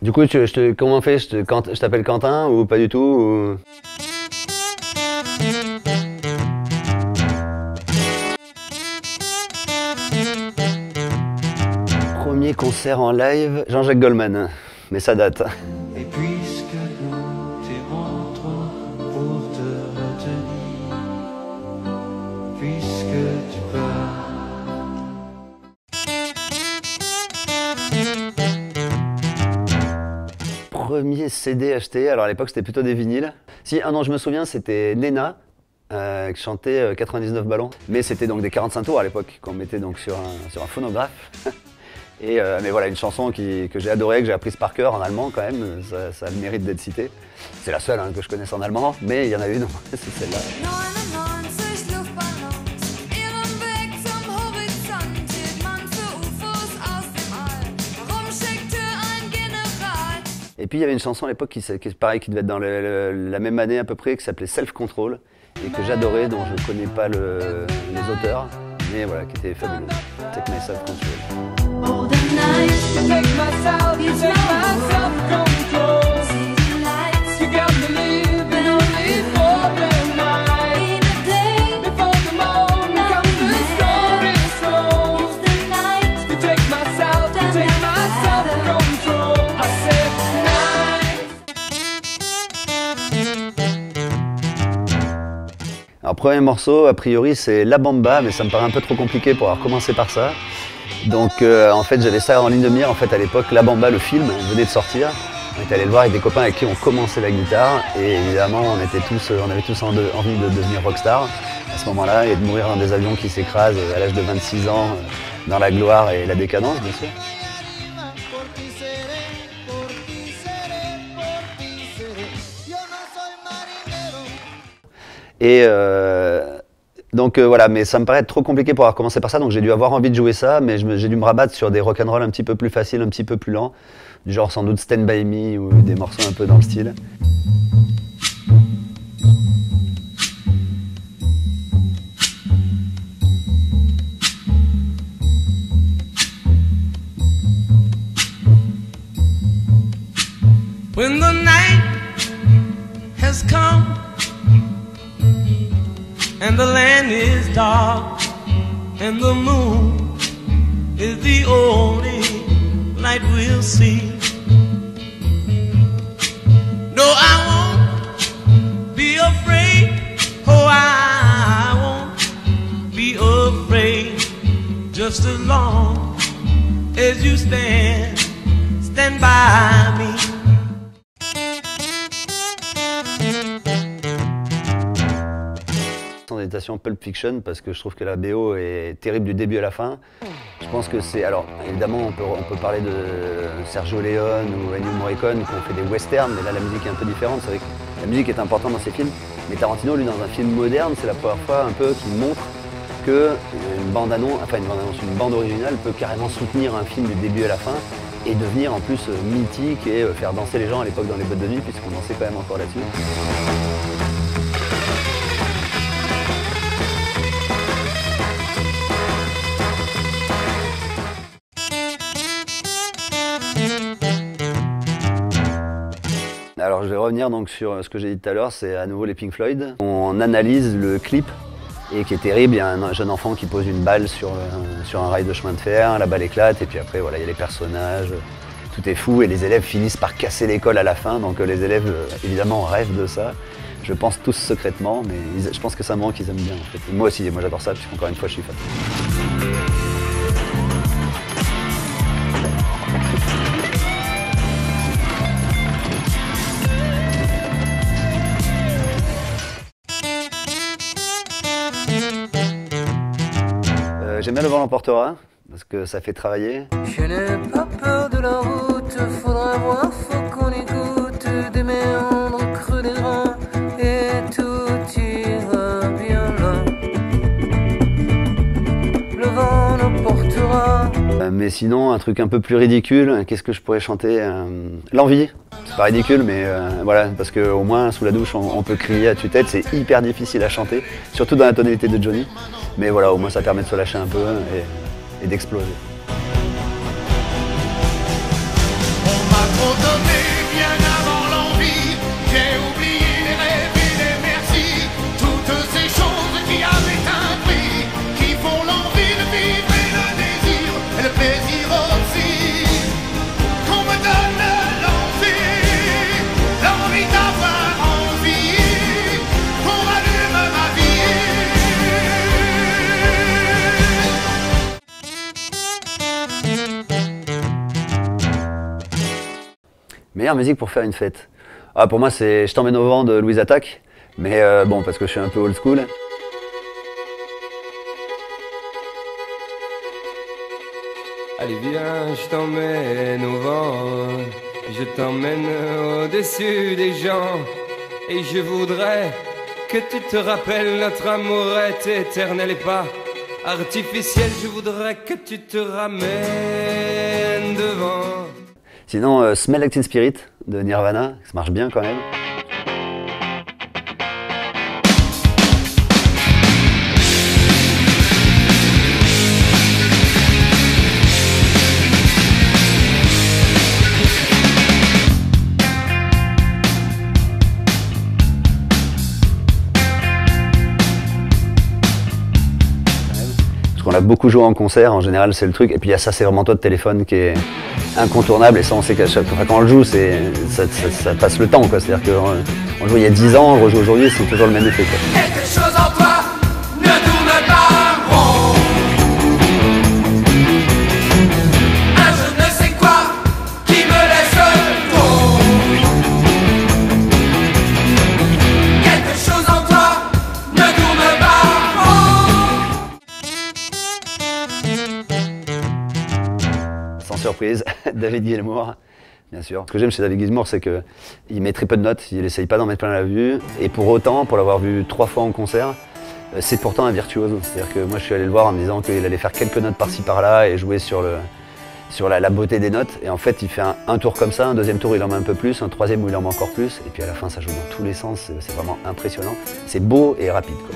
Du coup, comment on fait? Je t'appelle Quentin ou pas du tout ou... Premier concert en live, Jean-Jacques Goldman, mais ça date. Et puisque nous t'aimons trop pour te retenir, puisque tu pars. Premier CD acheté, alors à l'époque c'était plutôt des vinyles. Si, un an je me souviens, c'était Nena qui chantait 99 ballons. Mais c'était donc des 45 tours à l'époque, qu'on mettait donc sur un phonographe. Et, mais voilà, une chanson que j'ai adorée, que j'ai apprise par cœur en allemand quand même, ça a le mérite d'être cité. C'est la seule que je connaisse en allemand, mais il y en a une, c'est celle-là. Et puis il y avait une chanson à l'époque qui devait être dans la même année à peu près, qui s'appelait Self Control, et que j'adorais, dont je ne connais pas les auteurs, mais voilà, qui était fabuleuse. Take My Self Control. Oh, the night, you take myself, you take my self-control. You got me living only for the night. Before the morning comes the story slow. You take myself, you take my self-control. I said night. Alors premier morceau, a priori c'est La Bamba, mais ça me paraît un peu trop compliqué pour avoir commencé par ça. Donc en fait j'avais ça en ligne de mire, en fait à l'époque La Bamba, le film, venait de sortir. On était allé le voir avec des copains avec qui on commençait la guitare et évidemment on avait tous envie de devenir rockstar à ce moment-là et de mourir dans des avions qui s'écrasent à l'âge de 26 ans dans la gloire et la décadence bien sûr. Et donc voilà, mais ça me paraît trop compliqué pour avoir commencé par ça, donc j'ai dû avoir envie de jouer ça, mais j'ai dû me rabattre sur des rock'n'roll un petit peu plus faciles, un petit peu plus lents, du genre sans doute Stand By Me ou des morceaux un peu dans le style. When the night has come and the land is dark and the moon is the only light we'll see. No, I won't be afraid. Oh, I won't be afraid. Just as long as you stand by me. Citation Pulp Fiction parce que je trouve que la BO est terrible du début à la fin. Je pense que c'est... Alors évidemment on peut parler de Sergio Leone ou Ennio Morricone qui ont fait des westerns, mais là la musique est un peu différente. C'est vrai que la musique est importante dans ces films, mais Tarantino lui dans un film moderne c'est la première fois un peu qu'il montre que une bande originale peut carrément soutenir un film du début à la fin et devenir en plus mythique et faire danser les gens à l'époque dans les boîtes de nuit puisqu'on dansait quand même encore là-dessus. Alors je vais revenir donc sur ce que j'ai dit tout à l'heure, c'est à nouveau les Pink Floyd. On analyse le clip et qui est terrible, il y a un jeune enfant qui pose une balle sur un rail de chemin de fer, la balle éclate et puis après voilà, il y a les personnages, tout est fou et les élèves finissent par casser l'école à la fin, donc les élèves évidemment rêvent de ça. Je pense tous secrètement, mais je pense que c'est un moment qu'ils aiment bien en fait. Et moi aussi, moi j'adore ça, puisqu'encore une fois je suis fan. J'aime bien Le Vent l'emportera, parce que ça fait travailler. Je n'ai pas peur de la route, faudra voir, faut qu'on écoute des méandres creux des reins et tout ira bien là. Le vent l'emportera. Mais sinon, un truc un peu plus ridicule, qu'est-ce que je pourrais chanter? L'envie. C'est pas ridicule, mais voilà, parce qu'au moins sous la douche on peut crier à tue-tête, c'est hyper difficile à chanter, surtout dans la tonalité de Johnny. Mais voilà, au moins ça permet de se lâcher un peu et d'exploser. On m'a Meilleure musique pour faire une fête. Ah, pour moi, c'est Je t'emmène au vent de Louise Attaque. Mais bon, parce que je suis un peu old school. Allez viens, je t'emmène au vent, je t'emmène au-dessus des gens. Et je voudrais que tu te rappelles, notre amour est éternel et pas artificiel. Je voudrais que tu te ramènes devant. Sinon, Smell Like Teen Spirit de Nirvana, ça marche bien quand même. On a beaucoup joué en concert, en général c'est le truc, et puis il y a Ça c'est vraiment toi de Téléphone qui est incontournable, et ça on sait qu'à chaque fois quand on le joue, ça passe le temps, quoi. C'est-à-dire qu'on joue il y a 10 ans, on le rejoue aujourd'hui, c'est toujours le même effet, quoi. Quelque chose en toi ne tourne pas rond. Un je ne sais quoi qui me laisse tomber. Quelque chose en toi ne tourne pas rond. Sans surprise, David Gilmour, bien sûr. Ce que j'aime chez David Gilmour, c'est qu'il met très peu de notes, il essaye pas d'en mettre plein la vue, et pour autant, pour l'avoir vu 3 fois en concert, c'est pourtant un virtuose. C'est-à-dire que moi je suis allé le voir en me disant qu'il allait faire quelques notes par-ci par-là et jouer sur la beauté des notes, et en fait il fait un tour comme ça, un deuxième tour il en met un peu plus, un troisième où il en met encore plus, et puis à la fin ça joue dans tous les sens, c'est vraiment impressionnant. C'est beau et rapide, quoi.